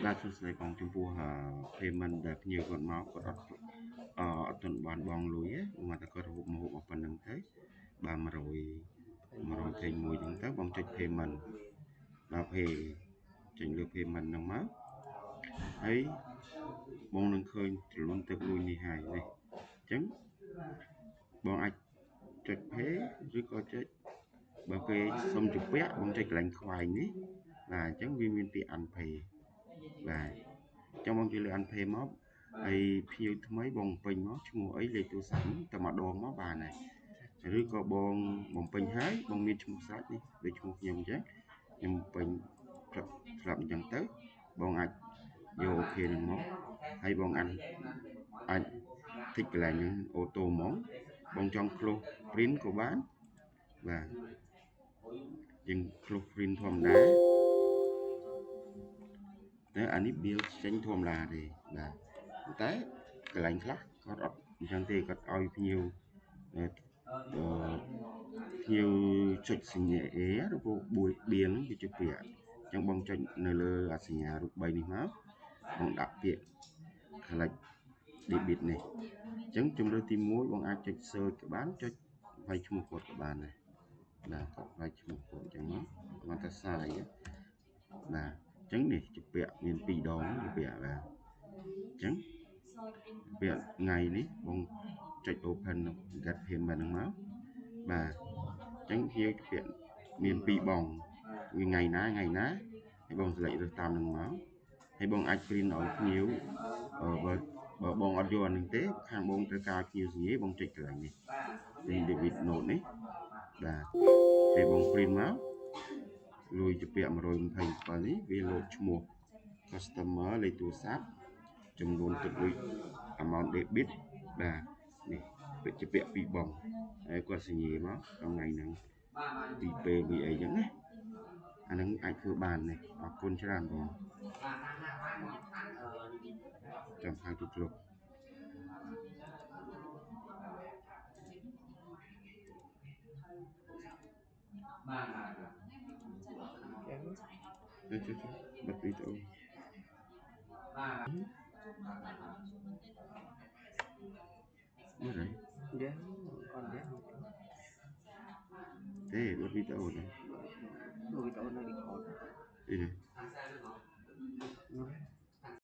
បាទសួស្តីបងចំពោះpayment ដែលភ្ញៀវគាត់មកគាត់អត់ទាន់បានបង់លុយទេមកតែគាត់ហូបមកហូបប៉ុណ្្នឹងទៅបាទ121ចឹងទៅបងចុច payment ដល់ pay ចេញលើ payment ហ្នឹងមកហើយបងនឹងឃើញទលំទឹកលុយនេះហើយនេះអញ្ចឹងបងអាចចុច pay ឬក៏ចុចបើគេសុំជំពាក់បងចុចកន្លែងខ្វែងនេះបាទអញ្ចឹងវាមានពាក្យ unpay បាទចាំបងជួយលើ unpay មកហើយភ្ញៀវថ្មីបងបំពេញមកឈ្មោះអីលេខទូរស័ព្ទតែម្ដងមកបានហើយឬក៏បងបំពេញហើយបងមានឈ្មោះស្រេចនេះដូចឈ្មោះខ្ញុំអញ្ចឹងខ្ញុំបំពេញស្រាប់អញ្ចឹងទៅបងអាចយកអូខេនឹងមកហើយបងអាចតិចកន្លែងហ្នឹងអូតូហ្មងបងចង់ close print ក៏បានបាទយើង close print ធម្មតាតែអានេះ bill ចេញធម្មតាទេបាទតែកន្លែងខ្លះគាត់អត់អញ្ចឹងទេគាត់ឲ្យភ្ញៀវភ្ញៀវចុចសញ្ញា A ឬក៏B ហ្នឹងវាជាពាក្យអញ្ចឹងបងចុចនៅលើអាសញ្ញារូប3នេះមកបងដាក់ពាក្យ collect debit នេះអញ្ចឹងជំរើសទី1បងអាចចុច search ក៏បានចុចវាយឈ្មោះគាត់ក៏បានដែរបាទគាត់វាយឈ្មោះគាត់អញ្ចឹងមកគាត់ថាសាយបាទអញ្ចឹងនេះជាពាក្យមាន2ដងជាពាក្យបាទអញ្ចឹងពាក្យថ្ងៃនេះបងចុច open get payment ហ្នឹងមកបាទអញ្ចឹងជាពាក្យមាន2បងថ្ងៃណាហើយបង select រើសតាមនឹងមកហើយបងអាច print ឲ្យភ្ញៀវបើបងអត់យកអានេះទេខាងបងត្រូវការភ្ញៀវសញ្ញាបងចុចកន្លែងនេះ David Note នេះបាទពេលបង print មកលុយជាពាក្យ127នេះវាលោតឈ្មោះ customer លេខទូរស័ព្ទចំនួនទឹកលុយ amount debit បាទនេះវាជាពាក្យ2បងហើយគាត់សញ្ញាមកថ្ងៃហ្នឹងពីពេលពីអីចឹងណាអាហ្នឹងអាចធ្វើបាននេះអរគុណច្រើនបងចាំហៅទូក្លុកចុចបិទវីដេអូមើលទេអត់ទេទេបិទវីដេអូទេបិទវីដេអូនៅ record ទេ